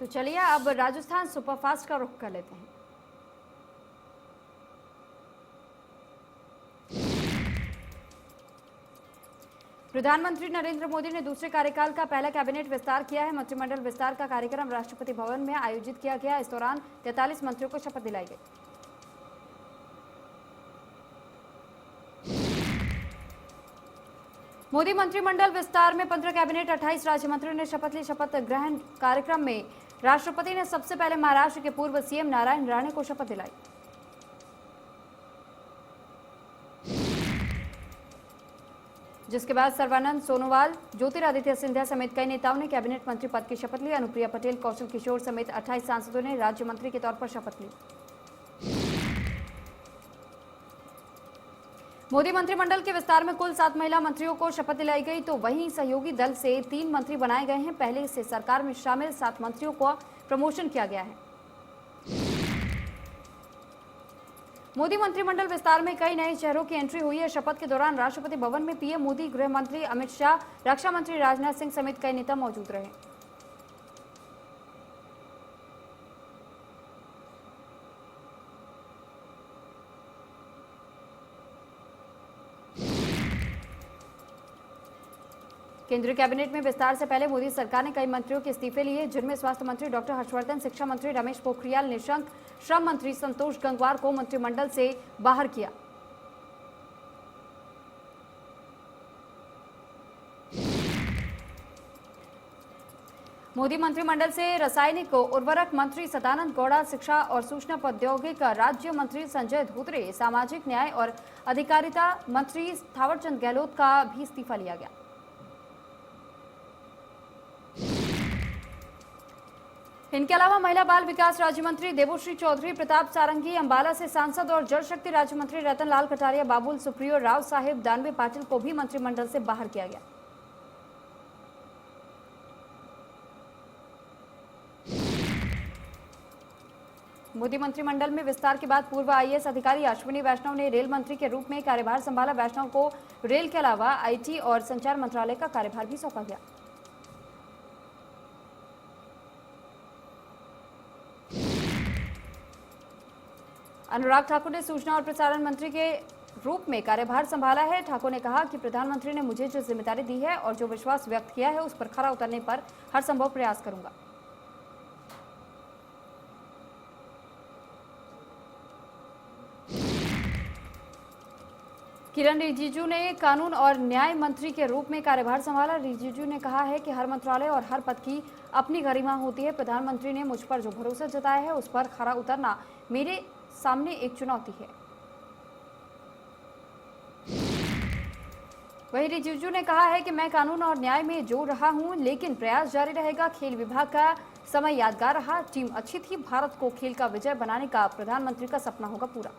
तो चलिए अब राजस्थान सुपरफास्ट का रुख कर लेते हैं। प्रधानमंत्री नरेंद्र मोदी ने दूसरे कार्यकाल का पहला कैबिनेट विस्तार किया है। मंत्रिमंडल विस्तार का कार्यक्रम राष्ट्रपति भवन में आयोजित किया गया। इस दौरान 43 मंत्रियों को शपथ दिलाई गई। मोदी मंत्रिमंडल विस्तार में 15 कैबिनेट 28 राज्य मंत्रियों ने शपथ ली। शपथ ग्रहण कार्यक्रम में राष्ट्रपति ने सबसे पहले महाराष्ट्र के पूर्व सीएम नारायण राणे को शपथ दिलाई। जिसके बाद सर्बानंद सोनोवाल, ज्योतिरादित्य सिंधिया समेत कई नेताओं ने कैबिनेट मंत्री पद की शपथ ली। अनुप्रिया पटेल, कौशल किशोर समेत 28 सांसदों ने राज्य मंत्री के तौर पर शपथ ली। मोदी मंत्रिमंडल के विस्तार में कुल 7 महिला मंत्रियों को शपथ दिलाई गई, तो वहीं सहयोगी दल से 3 मंत्री बनाए गए हैं। पहले से सरकार में शामिल 7 मंत्रियों को प्रमोशन किया गया है। मोदी मंत्रिमंडल विस्तार में कई नए चेहरों की एंट्री हुई है। शपथ के दौरान राष्ट्रपति भवन में पीएम मोदी, गृह मंत्री अमित शाह, रक्षा मंत्री राजनाथ सिंह समेत कई नेता मौजूद रहे। केंद्रीय कैबिनेट में विस्तार से पहले मोदी सरकार ने कई मंत्रियों के इस्तीफे लिए, जिनमें स्वास्थ्य मंत्री डॉक्टर हर्षवर्धन, शिक्षा मंत्री रमेश पोखरियाल निशंक, श्रम मंत्री संतोष गंगवार को मंत्रिमंडल से बाहर किया। मोदी मंत्रिमंडल से रासायनिक उर्वरक मंत्री सदानंद गौड़ा, शिक्षा और सूचना प्रौद्योगिकी राज्य मंत्री संजय धोत्रे, सामाजिक न्याय और अधिकारिता मंत्री थावरचंद गहलोत का भी इस्तीफा लिया गया। इनके अलावा महिला बाल विकास राज्य मंत्री देवोश्री चौधरी, प्रताप सारंगी, अंबाला से सांसद और जल शक्ति राज्य मंत्री रतन लाल कटारिया, बाबुल सुप्रियो, राव साहेब दानवे पाटिल को भी मंत्रिमंडल से बाहर किया गया। मोदी मंत्रिमंडल में विस्तार के बाद पूर्व आईएएस अधिकारी अश्विनी वैष्णव ने रेल मंत्री के रूप में कार्यभार संभाला। वैष्णव को रेल के अलावा आईटी और संचार मंत्रालय का कार्यभार भी सौंपा गया। अनुराग ठाकुर ने सूचना और प्रसारण मंत्री के रूप में कार्यभार संभाला है। ठाकुर ने कहा कि प्रधानमंत्री ने मुझे जो जिम्मेदारी दी है और जो विश्वास व्यक्त किया है, उस पर खरा उतरने पर हर संभव प्रयास करूंगा। किरण रिजिजू ने कानून और न्याय मंत्री के रूप में कार्यभार संभाला। रिजिजू ने कहा है कि हर मंत्रालय और हर पद की अपनी गरिमा होती है। प्रधानमंत्री ने मुझ पर जो भरोसा जताया है, उस पर खरा उतरना मेरे सामने एक चुनौती है। वहीं रिजिजू ने कहा है कि मैं कानून और न्याय में जोड़ रहा हूं, लेकिन प्रयास जारी रहेगा। खेल विभाग का समय यादगार रहा, टीम अच्छी थी, भारत को खेल का विजय बनाने का प्रधानमंत्री का सपना होगा पूरा।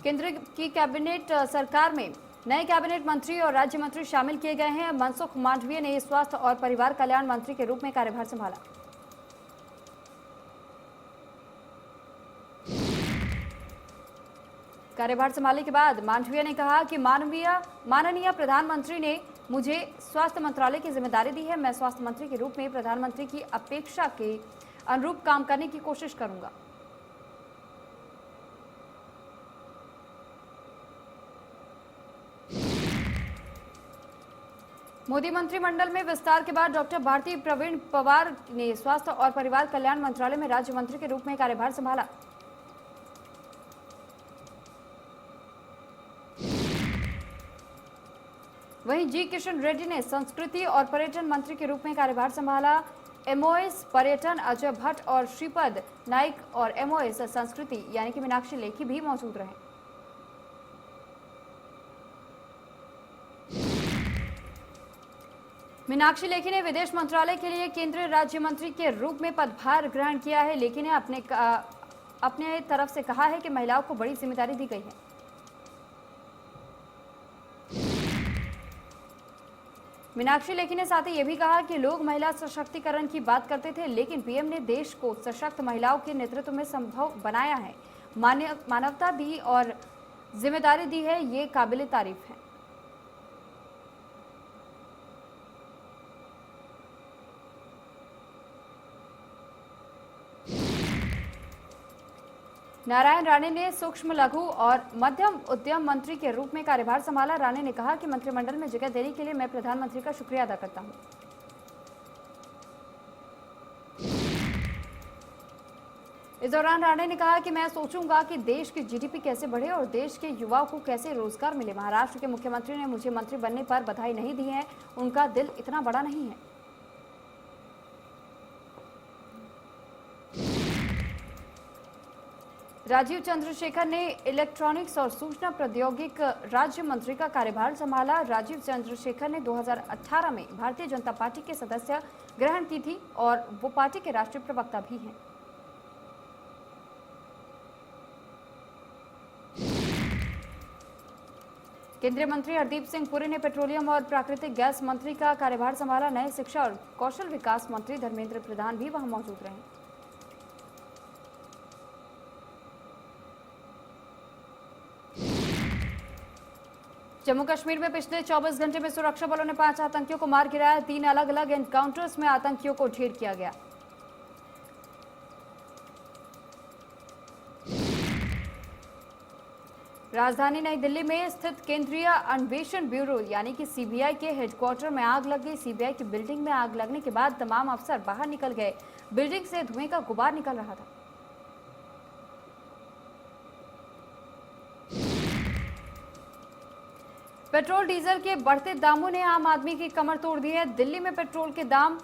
केंद्र की कैबिनेट सरकार में नए कैबिनेट मंत्री और राज्य मंत्री शामिल किए गए हैं। मनसुख मांडविया ने स्वास्थ्य और परिवार कल्याण मंत्री के रूप में कार्यभार संभाला। कार्यभार संभालने के बाद मांडविया ने कहा कि माननीय प्रधानमंत्री ने मुझे स्वास्थ्य मंत्रालय की जिम्मेदारी दी है। मैं स्वास्थ्य मंत्री के रूप में प्रधानमंत्री की अपेक्षा के अनुरूप काम करने की कोशिश करूंगा। मोदी मंत्रिमंडल में विस्तार के बाद डॉक्टर भारती प्रवीण पवार ने स्वास्थ्य और परिवार कल्याण मंत्रालय में राज्य मंत्री के रूप में कार्यभार संभाला। वहीं जी किशन रेड्डी ने संस्कृति और पर्यटन मंत्री के रूप में कार्यभार संभाला। एमओएस पर्यटन अजय भट्ट और श्रीपद नाइक और एमओएस संस्कृति यानी कि मीनाक्षी लेखी भी मौजूद रहे। मीनाक्षी लेखी ने विदेश मंत्रालय के लिए केंद्रीय राज्य मंत्री के रूप में पदभार ग्रहण किया है। लेखी ने अपने तरफ से कहा है कि महिलाओं को बड़ी जिम्मेदारी दी गई है। मीनाक्षी लेखी ने साथ ही यह भी कहा कि लोग महिला सशक्तिकरण की बात करते थे, लेकिन पीएम ने देश को सशक्त महिलाओं के नेतृत्व में संभव बनाया है। मानवता दी और जिम्मेदारी दी है, ये काबिले तारीफ है। नारायण राणे ने सूक्ष्म लघु और मध्यम उद्यम मंत्री के रूप में कार्यभार संभाला। राणे ने कहा कि मंत्रिमंडल में जगह देने के लिए मैं प्रधानमंत्री का शुक्रिया अदा करता हूं। इस दौरान राणे ने कहा कि मैं सोचूंगा कि देश की जीडीपी कैसे बढ़े और देश के युवाओं को कैसे रोजगार मिले। महाराष्ट्र के मुख्यमंत्री ने मुझे मंत्री बनने पर बधाई नहीं दी है, उनका दिल इतना बड़ा नहीं है। राजीव चंद्रशेखर ने इलेक्ट्रॉनिक्स और सूचना प्रौद्योगिकी राज्य मंत्री का कार्यभार संभाला। राजीव चंद्रशेखर ने 2018 में भारतीय जनता पार्टी के सदस्य ग्रहण की थी और वो पार्टी के राष्ट्रीय प्रवक्ता भी हैं। केंद्रीय मंत्री हरदीप सिंह पुरी ने पेट्रोलियम और प्राकृतिक गैस मंत्री का कार्यभार संभाला। नए शिक्षा और कौशल विकास मंत्री धर्मेंद्र प्रधान भी वहां मौजूद रहे। जम्मू कश्मीर में पिछले 24 घंटे में सुरक्षा बलों ने 5 आतंकियों को मार गिराया। 3 अलग अलग एनकाउंटर्स में आतंकियों को ढेर किया गया। राजधानी नई दिल्ली में स्थित केंद्रीय अन्वेषण ब्यूरो यानी कि सीबीआई के हेडक्वार्टर में आग लग गई। सीबीआई की बिल्डिंग में आग लगने के बाद तमाम अफसर बाहर निकल गए। बिल्डिंग से धुएं का गुबार निकल रहा था। पेट्रोल डीजल के बढ़ते दामों ने आम आदमी की कमर तोड़ दी है। दिल्ली में पेट्रोल के दाम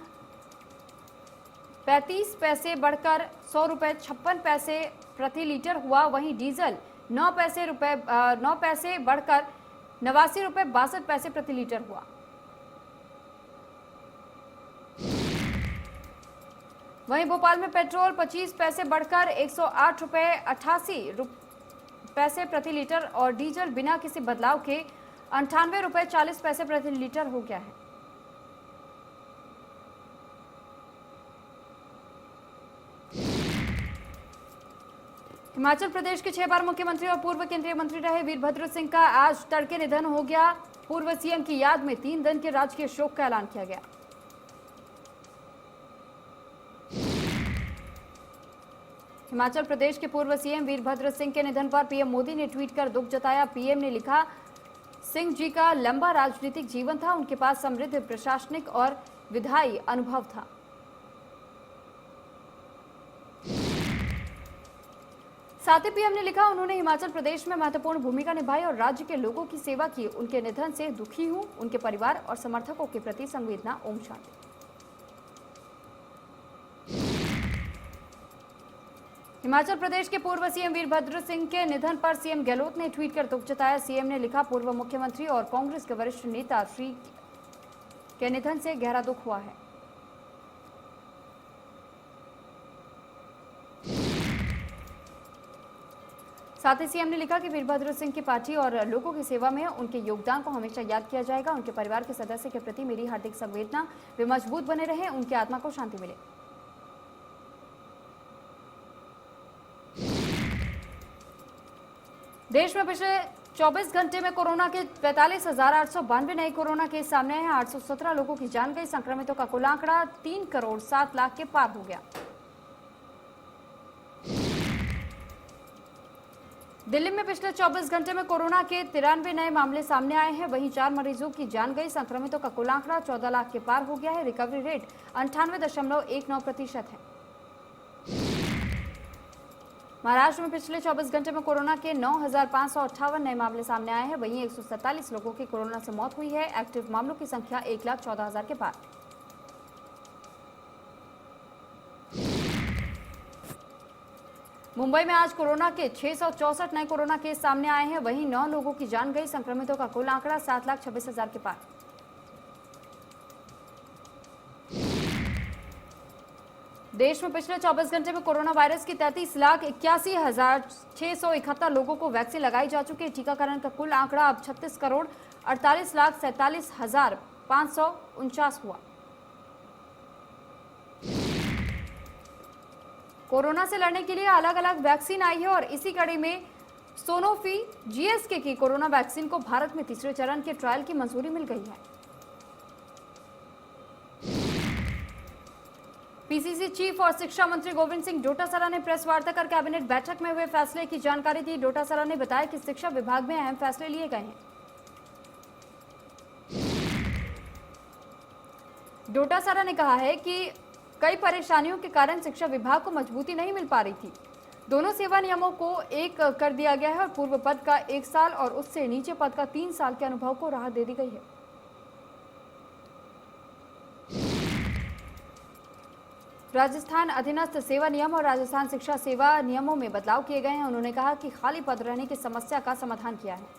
35 पैसे बढ़कर 100 रुपए 56 पैसे प्रति लीटर हुआ। वहीं डीजल 9 पैसे बढ़कर 89 रुपए 62 पैसे प्रति लीटर हुआ। वहीं भोपाल में पेट्रोल 25 पैसे बढ़कर 108 रुपए 88 पैसे प्रति लीटर और डीजल बिना किसी बदलाव के 98 रुपए 40 पैसे प्रति लीटर हो गया है। हिमाचल प्रदेश के 6 बार मुख्यमंत्री और पूर्व केंद्रीय मंत्री रहे वीरभद्र सिंह का आज तड़के निधन हो गया। पूर्व सीएम की याद में 3 दिन के राजकीय शोक का ऐलान किया गया। हिमाचल प्रदेश के पूर्व सीएम वीरभद्र सिंह के निधन पर पीएम मोदी ने ट्वीट कर दुख जताया। पीएम ने लिखा, सिंह जी का लंबा राजनीतिक जीवन था। उनके पास समृद्ध प्रशासनिक और विधायी अनुभव था। साथ ही पीएम ने लिखा, उन्होंने हिमाचल प्रदेश में महत्वपूर्ण भूमिका निभाई और राज्य के लोगों की सेवा की। उनके निधन से दुखी हूं। उनके परिवार और समर्थकों के प्रति संवेदना। ओम शांति। हिमाचल प्रदेश के पूर्व सीएम वीरभद्र सिंह के निधन पर सीएम गहलोत ने ट्वीट कर दुख जताया। सीएम ने लिखा, पूर्व मुख्यमंत्री और कांग्रेस के वरिष्ठ नेता श्री के निधन से गहरा दुख हुआ है। साथ ही सीएम ने लिखा कि वीरभद्र सिंह की पार्टी और लोगों की सेवा में उनके योगदान को हमेशा याद किया जाएगा। उनके परिवार के सदस्य के प्रति मेरी हार्दिक संवेदना। वे मजबूत बने रहें, उनकी आत्मा को शांति मिले। देश में पिछले 24 घंटे में कोरोना के 45,892 नए कोरोना केस सामने आए हैं। 817 लोगों की जान गई। संक्रमितों का कुल आंकड़ा 3 करोड़ 7 लाख के पार हो गया। दिल्ली में पिछले 24 घंटे में कोरोना के 93 नए मामले सामने आए हैं। वहीं 4 मरीजों की जान गई। संक्रमितों का कुल आंकड़ा 14 लाख के पार हो गया है। रिकवरी रेट 98.19% है। महाराष्ट्र में पिछले 24 घंटे में कोरोना के 9,558 नए मामले सामने आए हैं। वहीं 147 लोगों की कोरोना से मौत हुई है। एक्टिव मामलों की संख्या 1,14,000 के पार। मुंबई में आज कोरोना के 664 नए कोरोना केस सामने आए हैं। वहीं 9 लोगों की जान गई। संक्रमितों का कुल आंकड़ा 7,26,000 के पार। देश में पिछले 24 घंटे में कोरोना वायरस की 33,81,671 लोगों को वैक्सीन लगाई जा चुकी है। टीकाकरण का कुल आंकड़ा अब 36,48,47,549 हुआ। कोरोना से लड़ने के लिए अलग अलग वैक्सीन आई है और इसी कड़ी में सोनोफी जीएसके की कोरोना वैक्सीन को भारत में तीसरे चरण के ट्रायल की मंजूरी मिल गई है। पीसीसी चीफ और शिक्षा मंत्री गोविंद सिंह डोटासरा ने प्रेस वार्ता कर कैबिनेट बैठक में हुए फैसले की जानकारी दी। डोटासरा ने बताया कि शिक्षा विभाग में अहम फैसले लिए गए हैं। डोटासरा ने कहा है कि कई परेशानियों के कारण शिक्षा विभाग को मजबूती नहीं मिल पा रही थी। दोनों सेवा नियमों को एक कर दिया गया है और पूर्व पद का 1 साल और उससे नीचे पद का 3 साल के अनुभव को राहत दे दी गई है। राजस्थान अधीनस्थ सेवा नियम और राजस्थान शिक्षा सेवा नियमों में बदलाव किए गए हैं। उन्होंने कहा कि खाली पद रहने की समस्या का समाधान किया है।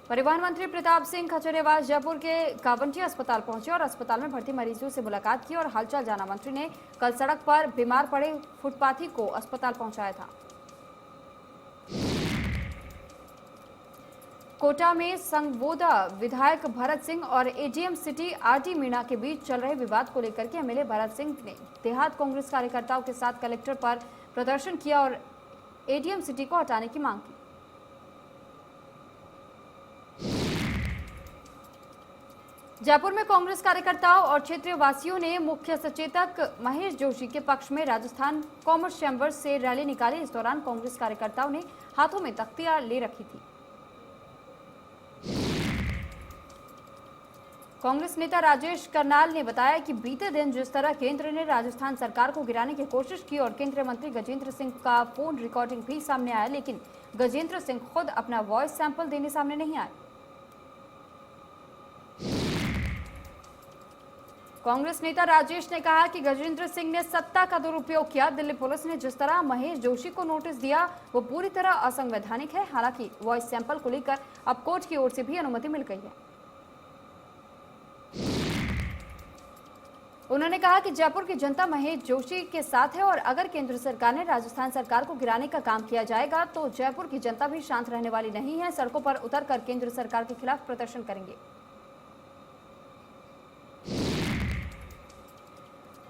परिवहन मंत्री प्रताप सिंह खचरियावास जयपुर के कावंटी अस्पताल पहुंचे और अस्पताल में भर्ती मरीजों से मुलाकात की और हालचाल जाना। मंत्री ने कल सड़क पर बीमार पड़े फुटपाथी को अस्पताल पहुंचाया था। कोटा में संगबोधा विधायक भरत सिंह और एडीएम सिटी आरटी मीणा के बीच चल रहे विवाद को लेकर के एमएलए भरत सिंह ने देहात कांग्रेस कार्यकर्ताओं के साथ कलेक्टर पर प्रदर्शन किया और एडीएम सिटी को हटाने की मांग की। जयपुर में कांग्रेस कार्यकर्ताओं और क्षेत्रीय वासियों ने मुख्य सचेतक महेश जोशी के पक्ष में राजस्थान कॉमर्स चैंबर से रैली निकाली। इस दौरान कांग्रेस कार्यकर्ताओं ने हाथों में तख्तियां ले रखी थी। कांग्रेस नेता राजेश करनाल ने बताया कि बीते दिन जिस तरह केंद्र ने राजस्थान सरकार को गिराने की कोशिश की और केंद्रीय मंत्री गजेंद्र सिंह का फोन रिकॉर्डिंग भी सामने आया, लेकिन गजेंद्र सिंह खुद अपना वॉइस सैंपल देने सामने नहीं आए। कांग्रेस नेता राजेश ने कहा कि गजेंद्र सिंह ने सत्ता का दुरुपयोग किया। दिल्ली पुलिस ने जिस तरह महेश जोशी को नोटिस दिया वो पूरी तरह असंवैधानिक है। हालांकि वॉइस सैंपल को लेकर अब कोर्ट की ओर से भी अनुमति मिल गई है। उन्होंने कहा कि जयपुर की जनता महेश जोशी के साथ है और अगर केंद्र सरकार ने राजस्थान सरकार को गिराने का काम किया जाएगा तो जयपुर की जनता भी शांत रहने वाली नहीं है। सड़कों पर उतरकर केंद्र सरकार के खिलाफ प्रदर्शन करेंगे।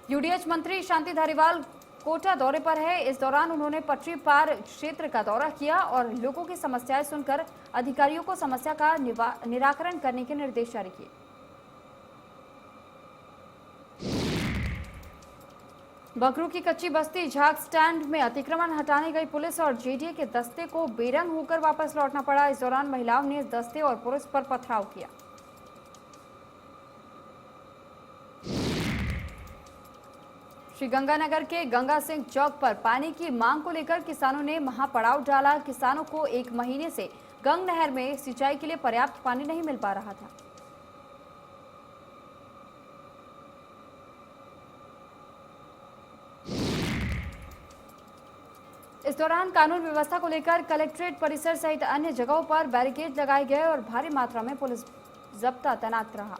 यूडीएच मंत्री शांति धारीवाल कोटा दौरे पर है। इस दौरान उन्होंने पटरी पार क्षेत्र का दौरा किया और लोगों की समस्याएं सुनकर अधिकारियों को समस्या का निराकरण करने के निर्देश जारी किए। बकरू की कच्ची बस्ती झाग स्टैंड में अतिक्रमण हटाने गई पुलिस और जेडीए के दस्ते को बेरंग होकर वापस लौटना पड़ा। इस दौरान महिलाओं ने दस्ते और पुलिस पर पथराव किया। श्रीगंगानगर के गंगा सिंह चौक पर पानी की मांग को लेकर किसानों ने महापड़ाव डाला। किसानों को 1 महीने से गंग नहर में सिंचाई के लिए पर्याप्त पानी नहीं मिल पा रहा था। इस दौरान कानून व्यवस्था को लेकर कलेक्ट्रेट परिसर सहित अन्य जगहों पर बैरिकेड लगाए गए और भारी मात्रा में पुलिस जब्ता तैनात रहा।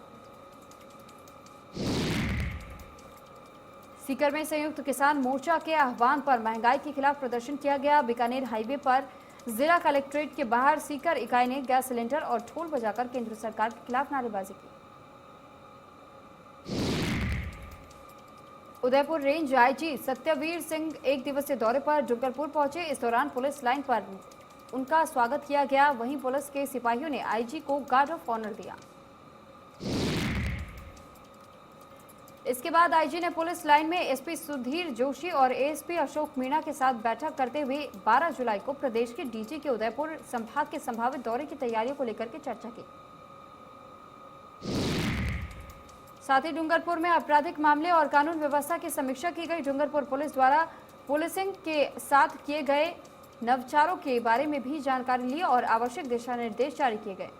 सीकर में संयुक्त किसान मोर्चा के आह्वान पर महंगाई के खिलाफ प्रदर्शन किया गया। बीकानेर हाईवे पर जिला कलेक्ट्रेट के बाहर सीकर इकाई ने गैस सिलेंडर और ढोल बजाकर केंद्र सरकार के खिलाफ नारेबाजी की। उदयपुर रेंज आईजी सत्यवीर सिंह 1 दिवसीय दौरे पर डूंगरपुर पहुंचे। इस दौरान पुलिस लाइन पर उनका स्वागत किया गया। वहीं पुलिस के सिपाहियों ने आईजी को गार्ड ऑफ ऑनर दिया। इसके बाद आईजी ने पुलिस लाइन में एसपी सुधीर जोशी और एएसपी अशोक मीणा के साथ बैठक करते हुए 12 जुलाई को प्रदेश के डीजी के उदयपुर संभाग के संभावित दौरे की तैयारियों को लेकर के चर्चा की। साथ ही डूंगरपुर में आपराधिक मामले और कानून व्यवस्था की समीक्षा की गई। डूंगरपुर पुलिस द्वारा पुलिसिंग के साथ किए गए नवाचारों के बारे में भी जानकारी ली और आवश्यक दिशा निर्देश जारी किए गए।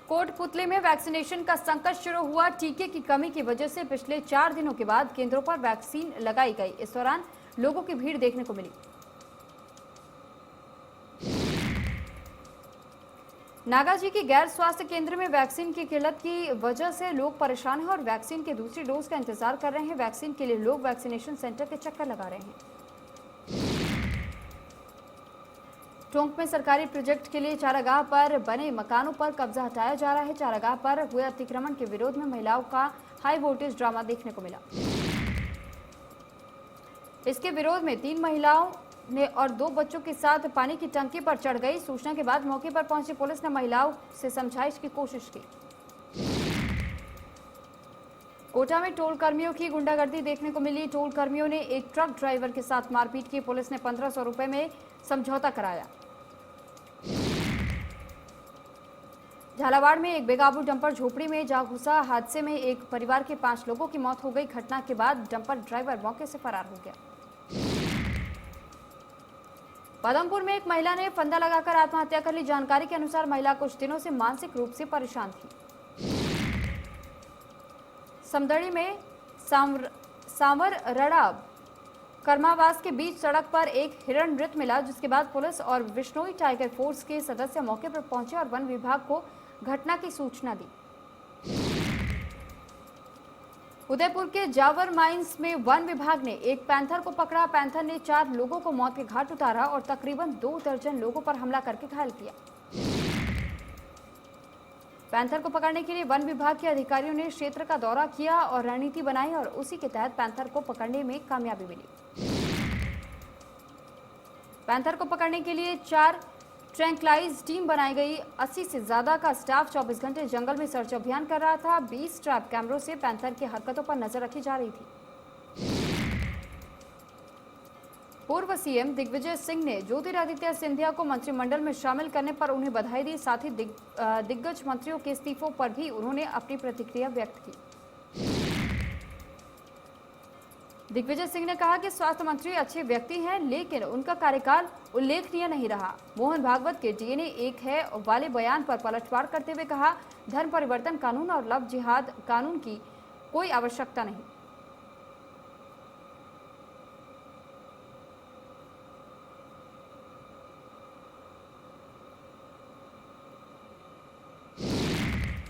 कोटपुतली में वैक्सीनेशन का संकट शुरू हुआ। टीके की कमी की वजह से पिछले 4 दिनों के बाद केंद्रों पर वैक्सीन लगाई गई। इस दौरान लोगों की भीड़ देखने को मिली। नागाजी की गैर स्वास्थ्य केंद्र में वैक्सीन की किल्लत की वजह से लोग परेशान हैं और वैक्सीन के दूसरी डोज का इंतजार कर रहे हैं। वैक्सीन के लिए लोग वैक्सीनेशन सेंटर के चक्कर लगा रहे हैं। टोंक में सरकारी प्रोजेक्ट के लिए चारागाह पर बने मकानों पर कब्जा हटाया जा रहा है। चारागाह पर हुए अतिक्रमण के विरोध में महिलाओं का हाई वोल्टेज ड्रामा देखने को मिला। इसके विरोध में 3 महिलाओं ने और 2 बच्चों के साथ पानी की टंकी पर चढ़ गई। सूचना के बाद मौके पर पहुंची पुलिस ने महिलाओं से समझाइश की कोशिश की। कोटा में टोल कर्मियों की गुंडागर्दी देखने को मिली। टोल कर्मियों ने एक ट्रक ड्राइवर के साथ मारपीट की। पुलिस ने 1500 रुपए में समझौता कराया। झालावाड़ में एक बेकाबू डंपर झोपड़ी में जा घुसा। हादसे में एक परिवार के 5 लोगों की मौत हो गई। घटना के बाद डंपर ड्राइवर मौके से फरार हो गया। पदमपुर में एक महिला ने फंदा लगाकर आत्महत्या कर ली। जानकारी के अनुसार महिला कुछ दिनों से मानसिक रूप से परेशान थी। समदड़ी में सांवररड़ा कर्मावास के बीच सड़क पर एक हिरण मृत मिला, जिसके बाद पुलिस और विश्नोई टाइगर फोर्स के सदस्य मौके पर पहुंचे और वन विभाग को घटना की सूचना दी। उदयपुर के जावर माइंस में वन विभाग ने एक पैंथर को पकड़ा। पैंथर ने 4 लोगों को मौत के घाट उतारा और तकरीबन 2 दर्जन लोगों पर हमला करके घायल किया। पैंथर को पकड़ने के लिए वन विभाग के अधिकारियों ने क्षेत्र का दौरा किया और रणनीति बनाई और उसी के तहत पैंथर को पकड़ने में कामयाबी मिली। पैंथर को पकड़ने के लिए 4 ट्रैंक्लाइज टीम बनाई गई। 80 से ज्यादा का स्टाफ 24 घंटे जंगल में सर्च अभियान कर रहा था। 20 ट्रैप कैमरों से पैंथर की हरकतों पर नजर रखी जा रही थी। पूर्व सीएम दिग्विजय सिंह ने ज्योतिरादित्य सिंधिया को मंत्रिमंडल में शामिल करने पर उन्हें बधाई दी। साथ ही दिग्गज मंत्रियों के इस्तीफों पर भी उन्होंने अपनी प्रतिक्रिया व्यक्त की। दिग्विजय सिंह ने कहा कि स्वास्थ्य मंत्री अच्छे व्यक्ति हैं, लेकिन उनका कार्यकाल उल्लेखनीय नहीं रहा। मोहन भागवत के डीएनए एक है वाले बयान पर पलटवार करते हुए कहा, धर्म परिवर्तन कानून और लव जिहाद कानून की कोई आवश्यकता नहीं।